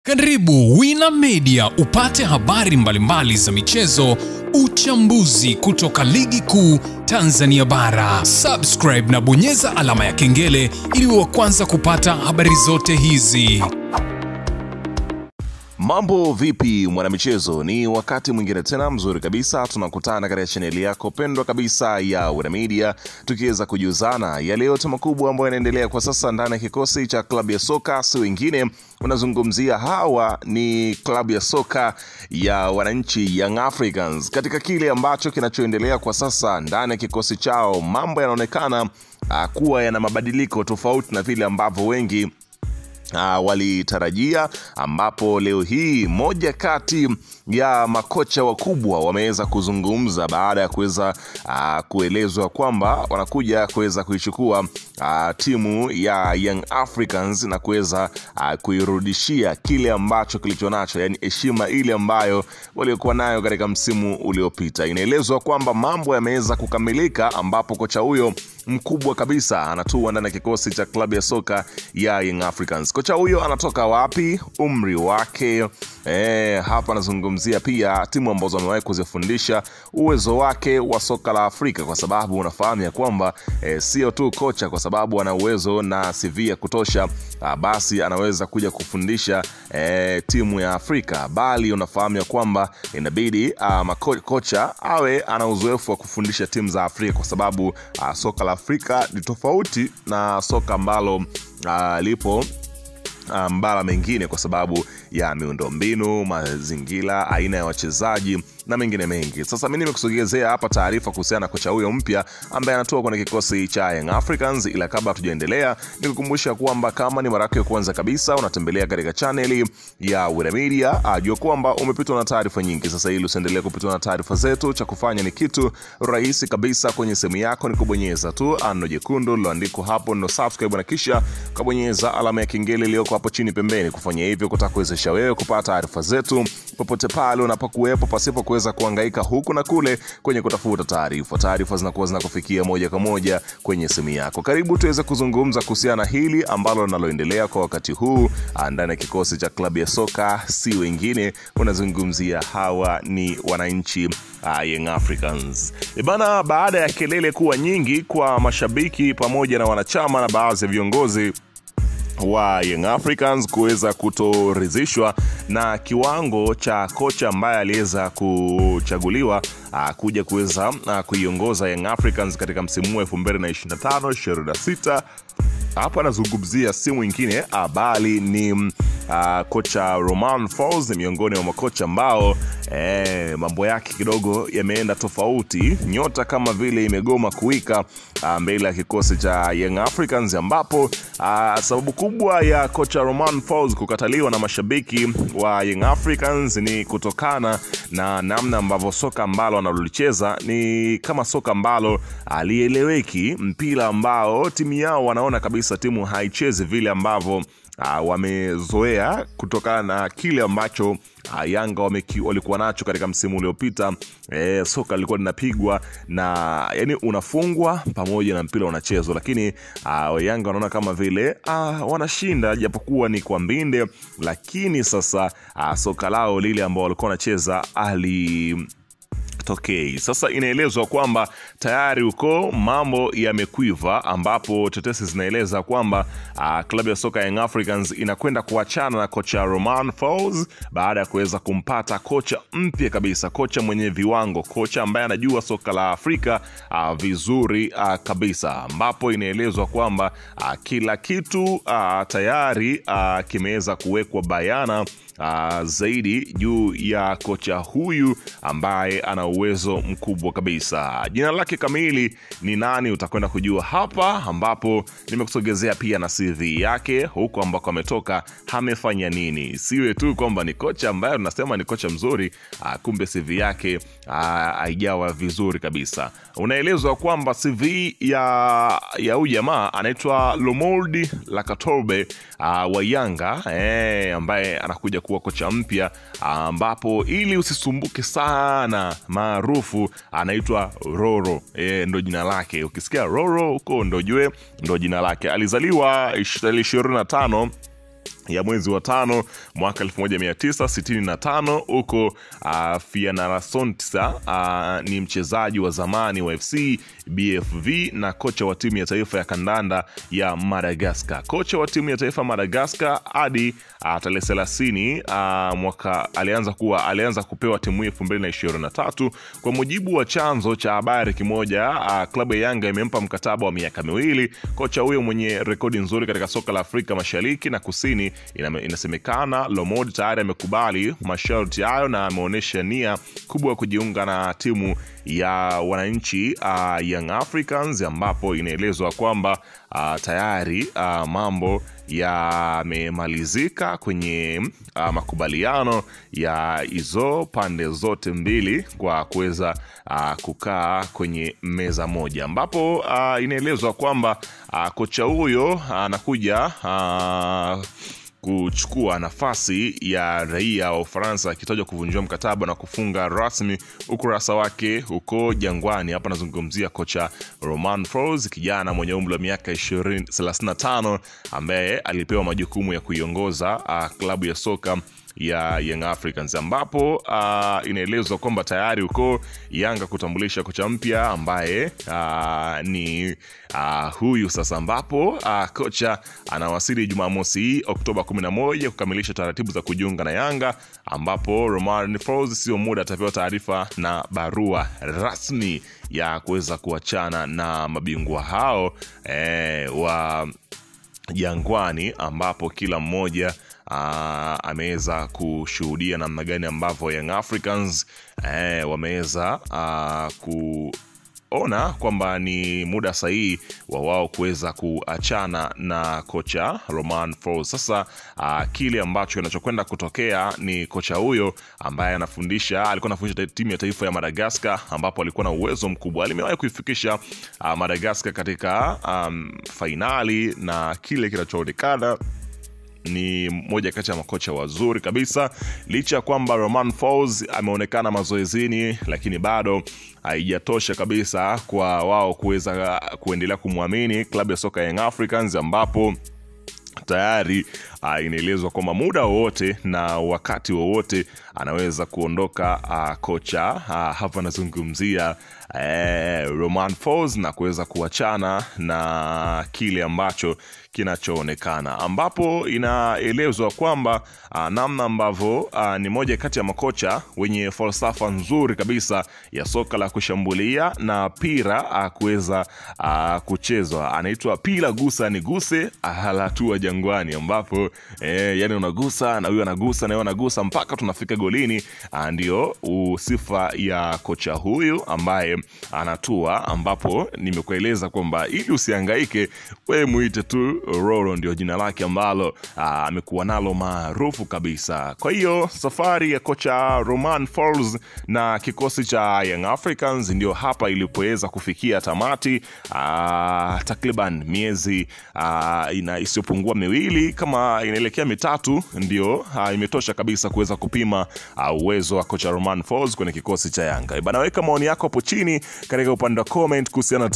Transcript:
Karibu Wina Media upate habari mbalimbali za michezo, uchambuzi kutoka ligi kuu Tanzania bara. Subscribe na bonyeza alama ya kengele ili uwe wa kwanza kupata habari zote hizi. Mambo vipi mwanamichezo, ni wakati mwingine tena mzuri kabisa tunakutana katika chaneli yako pendwa kabisa ya Wina Media, tukiweza kujuzana yale yote makubwa ambayo yanaendelea kwa sasa ndani ya kikosi cha klabu ya soka si wengine. Unazungumzia hawa ni klabu ya soka ya wananchi Young Africans. Katika kile ambacho kinachoendelea kwa sasa ndani ya kikosi chao, mambo yanaonekana kuwa yana mabadiliko tofauti na vile ambavyo wengi walitarajia, ambapo leo hii moja kati ya makocha wakubwa wameweza kuzungumza baada ya kuweza kuelezwa kwamba wanakuja kuweza kuichukua timu ya Young Africans na kuweza kuirudishia kile ambacho kilichonacho, yani heshima ile ambayo walikuwa nayo katika msimu uliopita. Inaelezwa kwamba mambo yameweza kukamilika, ambapo kocha huyo mkubwa kabisa anatua ndani ya kikosi cha klabu ya soka ya Young Africans. Kocha huyo anatoka wapi? Umri wake, hapa nazungumzia pia timu ambazo amewahi kuzifundisha, uwezo wake wa soka la Afrika, kwa sababu unafahamu ya kwamba sio tu kocha kwa sababu ana uwezo na CV ya kutosha basi anaweza kuja kufundisha timu ya Afrika, bali unafahamu ya kwamba inabidi kocha awe ana uzoefu wa kufundisha timu za Afrika, kwa sababu soka la Afrika ni tofauti na soka ambalo lipo mbara mengine, kwa sababu ya miundombinu, mazingira, aina ya wachezaji na mengine mengi. Sasa mimi nimekusogezea hapa taarifa kuhusiana na kocha huyo mpya ambaye anatoka kwenye kikosi cha Young Africans. Ila kabla tujaendelea, nikukumbusha kwamba kama ni mara yako ya kwanza kabisa unatembelea katika channel ya Wina Media, ajua kwamba umepitwa na taarifa nyingi. Sasa ili usiendelee kupitwa na taarifa zetu, cha kufanya ni kitu rahisi kabisa. Kwenye simu yako ni kubonyeza tu ano jekundu liloandikwa hapo no subscribe, na kisha kubonyeza alama ya kengele iliyoko hapo chini pembeni. Kufanya hivyo kutakuwezesha wewe kupata taarifa zetu popote pale unapokuwepo, pasipo kuweza kuhangaika huku na kule kwenye kutafuta taarifa. Taarifa zinakuwa zinakufikia moja kwa moja kwenye simu yako. Karibu tuweze kuzungumza kuhusiana hili ambalo linaloendelea kwa wakati huu ndani ya kikosi cha klabu ya soka si wengine, unazungumzia hawa ni wananchi Young Africans. Bana, baada ya kelele kuwa nyingi kwa mashabiki pamoja na wanachama na baadhi ya viongozi wa Young Africans kuweza kutoridhishwa na kiwango cha kocha ambaye aliweza kuchaguliwa kuja kuweza kuiongoza Young Africans katika msimu wa 2025-26. Hapa nazungumzia si mwingine bali ni kocha Romain Folz, miongoni mwa makocha ambao mambo yake kidogo yameenda tofauti. Nyota kama vile imegoma kuwika mbele ya kikosi cha Young Africans, ambapo sababu kubwa ya kocha Romain Folz kukataliwa na mashabiki wa Young Africans ni kutokana na namna ambavyo soka ambalo analocheza ni kama soka ambalo alieleweki, mpira ambao timu yao wanaona kabisa timu haichezi vile ambavyo wamezoea, kutokana na kile ambacho Yanga walikuwa nacho katika msimu uliopita. Soka lilikuwa linapigwa na yani unafungwa pamoja na mpira unachezwa, lakini Yanga wanaona kama vile wanashinda japokuwa ni kwa mbinde, lakini sasa soka lao lile ambao walikuwa wanacheza Sasa inaelezwa kwamba tayari uko mambo yamekwiva, ambapo tetesi zinaeleza kwamba klabu ya soka Young Africans inakwenda kuachana na kocha Romain Folz baada ya kuweza kumpata kocha mpya kabisa, kocha mwenye viwango, kocha ambaye anajua soka la Afrika vizuri kabisa, ambapo inaelezwa kwamba kila kitu tayari kimeweza kuwekwa bayana zaidi juu ya kocha huyu ambaye ana uwezo mkubwa kabisa. Jina lake kamili ni nani utakwenda kujua hapa, ambapo nimekusogezea pia na CV yake, huko ambako ametoka, amefanya nini. Siwe tu kwamba ni kocha ambaye tunasema ni kocha mzuri, kumbe CV yake haijawa vizuri kabisa. Unaelezwa kwamba CV ya huyu jamaa anaitwa Lomoldi Lakatorbe wa Yanga, ambaye anakuja kuwa kocha mpya, ambapo ili usisumbuke sana maarufu anaitwa Roro. Ndo jina lake. Ukisikia Roro huko ndo jue ndo jina lake. Alizaliwa 25 ya mwezi wa 5 mwaka 1965 huko Fianarantsoa. Ni mchezaji wa zamani wa FC BFV na kocha wa timu ya taifa ya kandanda ya Madagascar. Kocha wa timu ya taifa Madagascar hadi tarehe 30 mwaka alianza kupewa timu 2023. Kwa mujibu wa chanzo cha habari kimoja, klabu ya Yanga imempa mkataba wa miaka 2. Kocha huyo mwenye rekodi nzuri katika soka la Afrika Mashariki na Kusini, inasemekana Lomod tayari amekubali masharti hayo na ameonyesha nia kubwa kujiunga na timu ya wananchi Young Africans, ambapo inaelezwa kwamba tayari mambo yamemalizika kwenye makubaliano ya hizo pande zote mbili kwa kuweza kukaa kwenye meza moja, ambapo inaelezwa kwamba kocha huyo anakuja kuchukua nafasi ya raia wa Ufaransa akitajwa kuvunjwa mkataba na kufunga rasmi ukurasa wake huko Jangwani. Hapa nazungumzia kocha Romain Folz, kijana mwenye umri wa miaka 35 ambaye alipewa majukumu ya kuiongoza klabu ya soka ya Young Africans, ambapo inaelezwa kwamba tayari uko Yanga kutambulisha kocha mpya ambaye ni huyu sasa, ambapo kocha anawasili Jumamosi Oktoba 11 kukamilisha taratibu za kujiunga na Yanga, ambapo Romain Folz sio muda atapewa taarifa na barua rasmi ya kuweza kuachana na mabingwa hao wa Jangwani, ambapo kila mmoja ameweza kushuhudia namna gani ambavyo Young Africans wameweza kuona kwamba ni muda sahihi wa wao kuweza kuachana na kocha Romain Folz. Sasa kile ambacho kinachokwenda kutokea ni kocha huyo ambaye alikuwa anafundisha timu ya taifa ya Madagascar, ambapo alikuwa na uwezo mkubwa. Alimewahi kuifikisha Madagascar katika fainali, na kile kinachoonekana ni moja kati ya makocha wazuri kabisa. Licha ya kwamba Romain Folz ameonekana mazoezini, lakini bado haijatosha kabisa kwa wao kuweza kuendelea kumwamini klabu ya soka Young Africans, ambapo tayari inaelezwa kwamba muda wowote na wakati wowote anaweza kuondoka kocha hapa nazungumzia Romain Folz na kuweza kuachana na kile ambacho kinachoonekana, ambapo inaelezwa kwamba namna ambavyo ni moja kati ya makocha wenye falsafa nzuri kabisa ya soka la kushambulia na pira kuweza kuchezwa. Anaitwa Pila Gusa Niguse Halatua Jangwani, ambapo yani unagusa na huyu anagusa na yeye anagusa mpaka tunafika golini. Ndio sifa ya kocha huyu ambaye anatua, ambapo nimekueleza kwamba ili usihangaike wewe muite tu Roro, ndio jina lake ambalo amekuwa nalo maarufu kabisa. Kwa hiyo safari ya kocha Romain Folz na kikosi cha Young Africans ndio hapa ilipoweza kufikia tamati. Takriban miezi isiyopungua 2 kama inaelekea 3 ndio imetosha kabisa kuweza kupima uwezo wa kocha Romain Folz kwenye kikosi cha Yanga. Bana, weka maoni yako hapo chini katika upande wa comment kuhusiana